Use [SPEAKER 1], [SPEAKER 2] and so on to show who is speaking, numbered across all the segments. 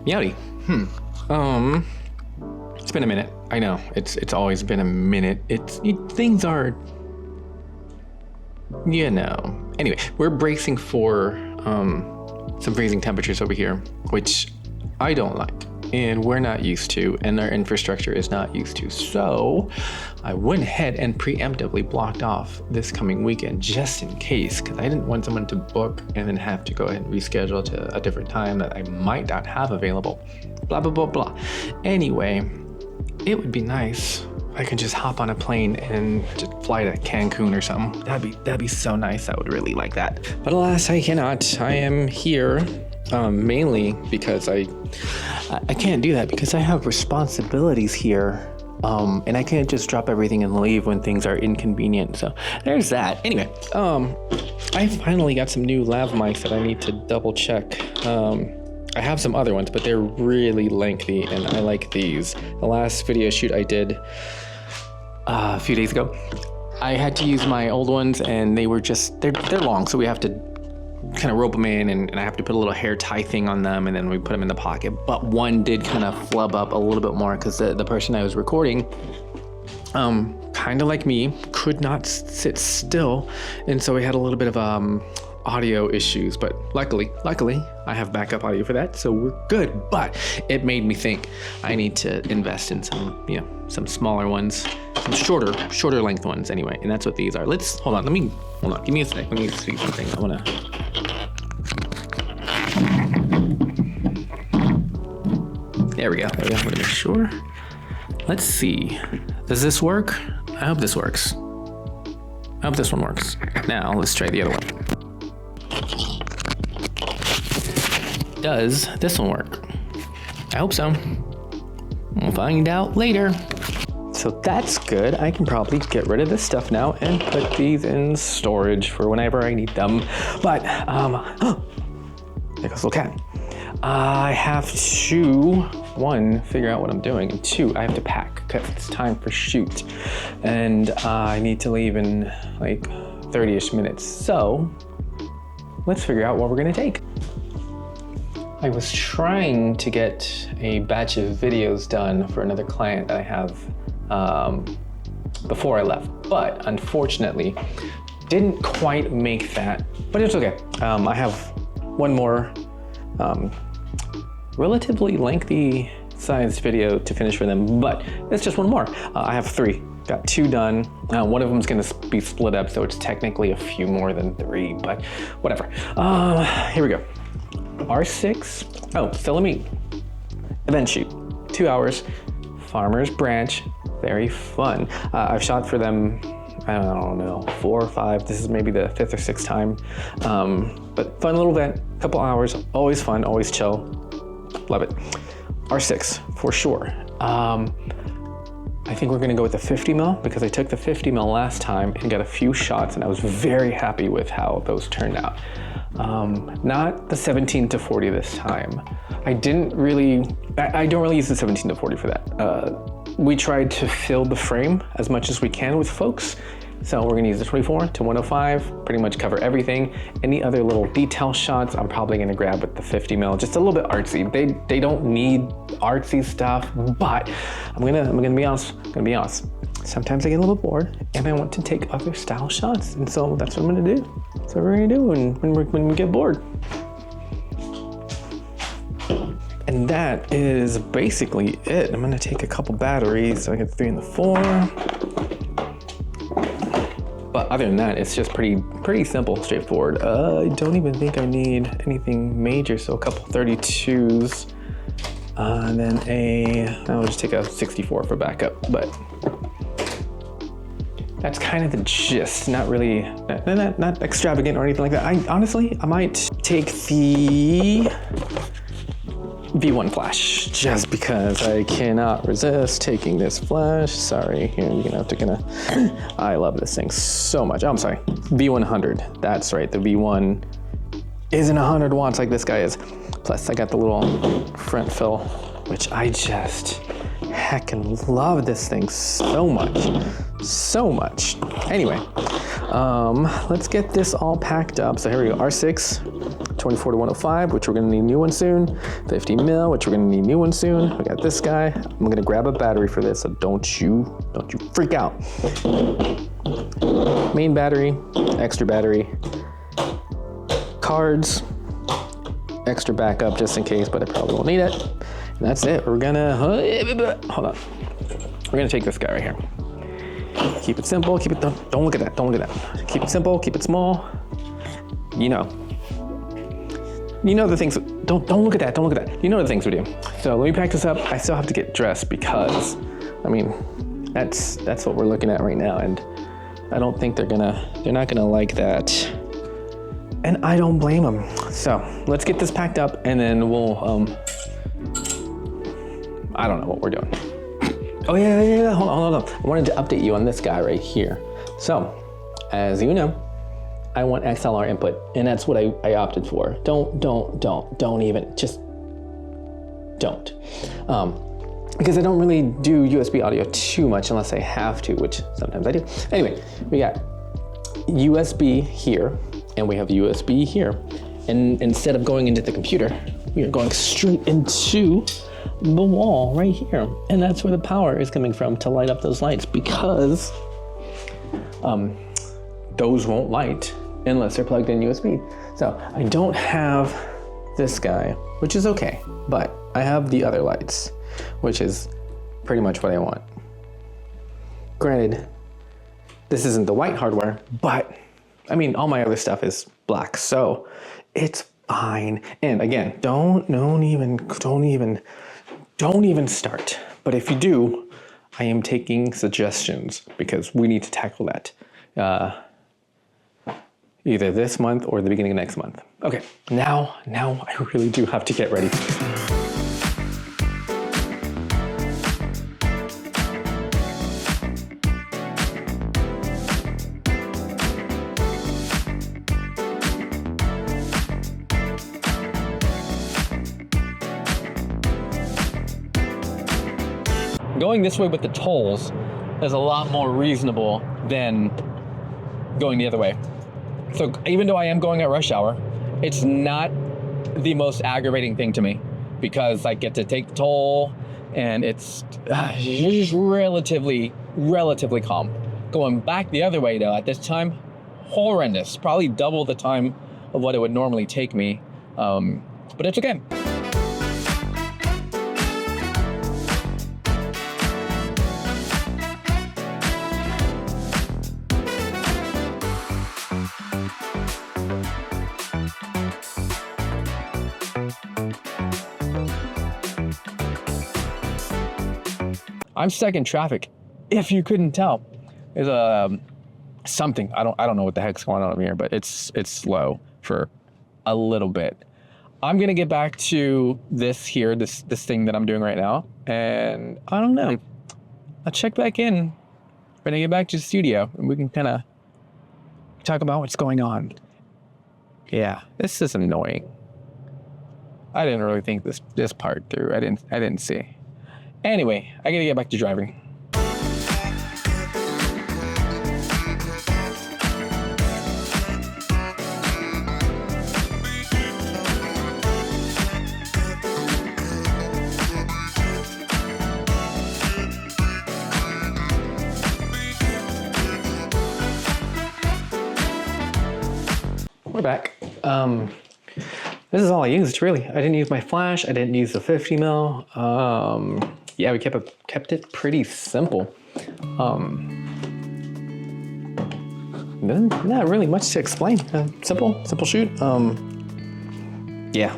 [SPEAKER 1] Meowdy. It's been a minute. I know. It's always been a minute. Things are, you know. Anyway, we're bracing for some freezing temperatures over here, which I don't like, and we're not used to, and our infrastructure is not used to. So I went ahead and preemptively blocked off this coming weekend just in case, because I didn't want someone to book and then have to go ahead and reschedule to a different time that I might not have available. Blah, blah, blah, blah. Anyway, it would be nice if I could just hop on a plane and just fly to Cancun or something. That'd be so nice. I would really like that. But alas, I cannot. I am here mainly because I can't do that because I have responsibilities here. And I can't just drop everything and leave when things are inconvenient. So there's that. Anyway, I finally got some new lav mics that I need to double check. I have some other ones, but they're really lengthy and I like these. The last video shoot I did a few days ago, I had to use my old ones and they were just, they're long. So we have to kind of rope them in and I have to put a little hair tie thing on them and then we put them in the pocket. But one did kind of flub up a little bit more because the person I was recording, kind of like me, could not sit still. And so we had a little bit of audio issues, but luckily I have backup audio for that, so we're good. But it made me think I need to invest in some, you know, some smaller ones, some shorter length ones anyway, and that's what these are. Hold on, give me a sec, let me see something. I wanna, there we go, I wanna make sure. Let's see, does this work? I hope this works. I hope this one works. Now let's try the other one. Does this one work? I hope so. We'll find out later. So that's good. I can probably get rid of this stuff now and put these in storage for whenever I need them. But, there goes little cat. I have to, one, figure out what I'm doing, and two, I have to pack because it's time for shoot. And I need to leave in like 30-ish minutes. So let's figure out what we're gonna take. I was trying to get a batch of videos done for another client that I have before I left, but unfortunately didn't quite make that, but it's okay. I have one more relatively lengthy sized video to finish for them, but it's just one more. I have 3. Got 2 done. One of them is going to be split up, so it's technically a few more than 3, but whatever. Here we go. R6. Oh, Philomene. Event shoot. 2 hours. Farmers Branch. Very fun. I've shot for them, I don't know, 4 or 5. This is maybe the 5th or 6th time. But fun little event. Couple hours. Always fun. Always chill. Love it. R6 for sure. I think we're gonna go with the 50 mil because I took the 50 mil last time and got a few shots and I was very happy with how those turned out. Not the 17 to 40 this time. I don't really use the 17 to 40 for that. We tried to fill the frame as much as we can with folks. So we're gonna use the 24 to 105, pretty much cover everything. Any other little detail shots, I'm probably gonna grab with the 50 mil, just a little bit artsy. They don't need artsy stuff, but I'm gonna be honest. Sometimes I get a little bored and I want to take other style shots. And so that's what I'm gonna do. That's what we're gonna do when we get bored. And that is basically it. I'm gonna take a couple batteries so I get 3 and the 4. But other than that, it's just pretty simple, straightforward. I don't even think I need anything major, so a couple 32s, and then I'll just take a 64 for backup, but that's kind of the gist. Not really, not extravagant or anything like that. I might take the V1 flash just because I cannot resist taking this flash. Sorry, here you're gonna I love this thing so much. Oh, I'm sorry, V100. That's right, the V1 isn't 100 watts like this guy is. Plus I got the little front fill, which I just heckin' love this thing so much. Anyway, Let's get this all packed up. So here we go, R6, 24 to 105, which we're gonna need new one soon. 50 mil, which we're gonna need new one soon. We got this guy. I'm gonna grab a battery for this, so don't you freak out. Main battery, extra battery, cards, extra backup just in case, but I probably won't need it. And that's it. We're gonna, hold on. We're gonna take this guy right here. Keep it simple, keep it, don't look at that, don't look at that. Keep it simple, keep it small. You know the things, don't look at that, don't look at that. You know the things we do. So let me pack this up. I still have to get dressed because, I mean, that's what we're looking at right now. And I don't think they're not gonna like that. And I don't blame them. So let's get this packed up and then we'll, I don't know what we're doing. Oh yeah, hold on. I wanted to update you on this guy right here. So, as you know, I want XLR input, and that's what I opted for. Don't even, just don't. Because I don't really do USB audio too much unless I have to, which sometimes I do. Anyway, we got USB here, and we have USB here. And instead of going into the computer, we are going straight into the wall right here. And that's where the power is coming from to light up those lights, because those won't light unless they're plugged in USB. So I don't have this guy, which is okay, but I have the other lights, which is pretty much what I want. Granted, this isn't the white hardware, but I mean, all my other stuff is black, so it's fine. And again, don't even start. But if you do, I am taking suggestions because we need to tackle that either this month or the beginning of next month. Okay, now I really do have to get ready. Going this way with the tolls is a lot more reasonable than going the other way. So even though I am going at rush hour, it's not the most aggravating thing to me because I get to take the toll and it's just relatively calm. Going back the other way though, at this time, horrendous. Probably double the time of what it would normally take me, but it's okay. I'm stuck in traffic. If you couldn't tell, there's something. I don't know what the heck's going on over here, but it's slow for a little bit. I'm gonna get back to this here, this thing that I'm doing right now, and I don't know. I'll check back in when I get back to the studio, and we can kind of talk about what's going on. Yeah, this is annoying. I didn't really think this part through. I didn't see. Anyway, I gotta get back to driving. We're back. This is all I used, really. I didn't use my flash. I didn't use the 50 mil. Yeah, we kept it pretty simple. Not really much to explain. Simple shoot. Yeah,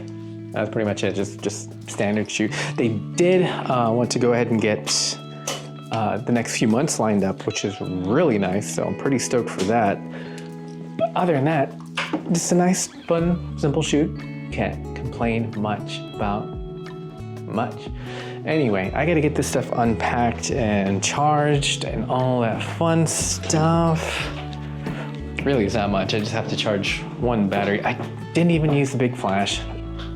[SPEAKER 1] that's pretty much it. Just standard shoot. They did want to go ahead and get the next few months lined up, which is really nice. So I'm pretty stoked for that. But other than that, just a nice, fun, simple shoot. Can't complain much about much. Anyway, I gotta get this stuff unpacked and charged and all that fun stuff. Really, it's not much. I just have to charge one battery. I didn't even use the big flash.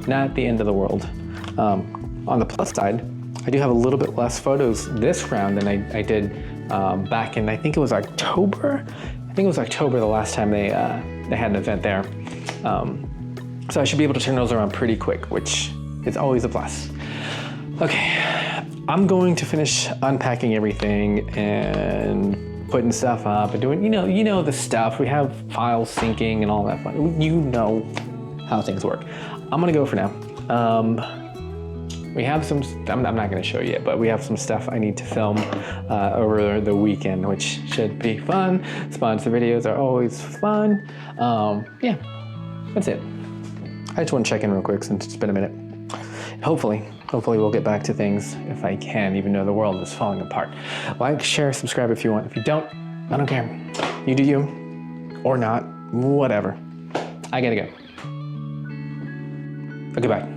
[SPEAKER 1] Not the end of the world. On the plus side, I do have a little bit less photos this round than I did back in, I think it was October. think it was October the last time they had an event there. So I should be able to turn those around pretty quick, which is always a plus. Okay, I'm going to finish unpacking everything and putting stuff up and doing, you know the stuff. We have files syncing and all that fun. You know how things work. I'm gonna go for now. We have some, I'm not gonna show you yet, but we have some stuff I need to film over the weekend, which should be fun. Sponsor videos are always fun. Yeah, that's it. I just want to check in real quick since it's been a minute. Hopefully we'll get back to things if I can, even though the world is falling apart. Like, share, subscribe if you want. If you don't, I don't care. You do you, or not, whatever. I gotta go. Goodbye.